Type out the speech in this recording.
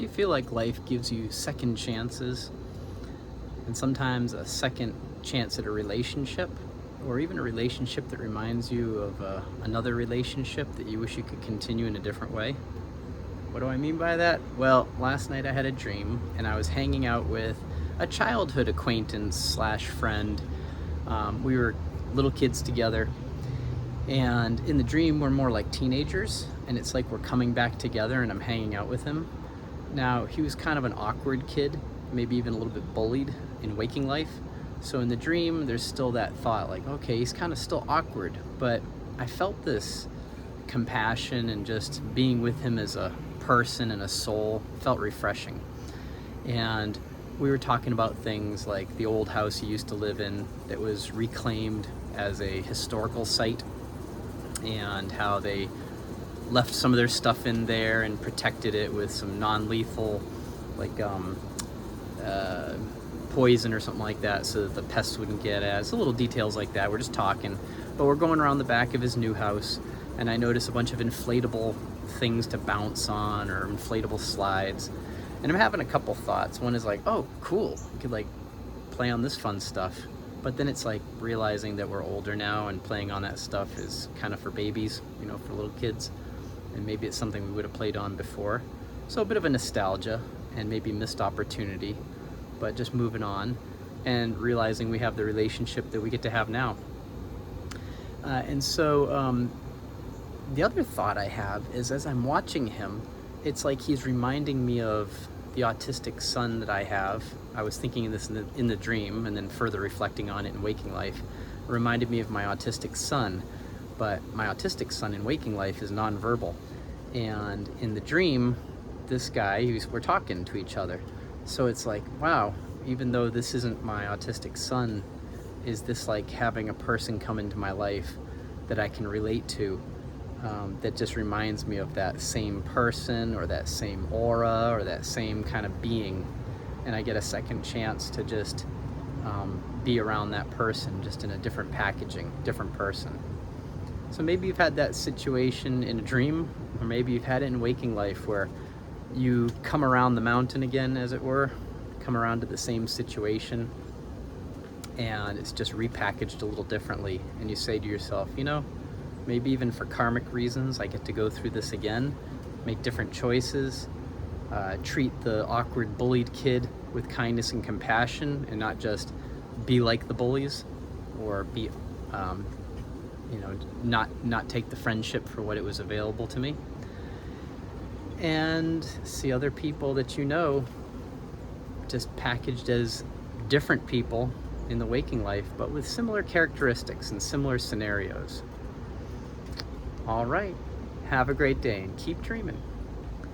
Do you feel like life gives you second chances and sometimes a second chance at a relationship or even a relationship that reminds you of another relationship that you wish you could continue in a different way? What do I mean by that? Well, last night I had a dream and I was hanging out with a childhood acquaintance slash friend. We were little kids together, and in the dream we're more like teenagers, and it's like we're coming back together and I'm hanging out with him. Now, he was kind of an awkward kid, maybe even a little bit bullied in waking life. So in the dream, there's still that thought like, okay, he's kind of still awkward, but I felt this compassion and just being with him as a person and a soul felt refreshing. And we were talking about things like the old house he used to live in that was reclaimed as a historical site, and how they left some of their stuff in there and protected it with some non-lethal, like poison or something like that, so that the pests wouldn't get at. So little details like that. We're just talking, but we're going around the back of his new house, and I notice a bunch of inflatable things to bounce on, or inflatable slides, and I'm having a couple thoughts. One is like, oh, cool, we could like play on this fun stuff. But then it's like realizing that we're older now and playing on that stuff is kind of for babies, for little kids. And maybe it's something we would have played on before. So a bit of a nostalgia and maybe missed opportunity, but just moving on and realizing we have the relationship that we get to have now. And so the other thought I have is, as I'm watching him, it's like he's reminding me of the autistic son that I have. I was thinking of this in the dream, and then further reflecting on it in waking life. It reminded me of my autistic son, but my autistic son in waking life is nonverbal. And in the dream, this guy, we're talking to each other. So it's like, wow, even though this isn't my autistic son, is this like having a person come into my life that I can relate to, that just reminds me of that same person or that same aura or that same kind of being. And I get a second chance to just be around that person, just in a different packaging, different person. So maybe you've had that situation in a dream, or maybe you've had it in waking life where you come around the mountain again, as it were, come around to the same situation, and it's just repackaged a little differently. And you say to yourself, maybe even for karmic reasons, I get to go through this again, make different choices, treat the awkward bullied kid with kindness and compassion, and not just be like the bullies, or be not take the friendship for what it was available to me, and see other people that just packaged as different people in the waking life, but with similar characteristics and similar scenarios. All right, have a great day and keep dreaming.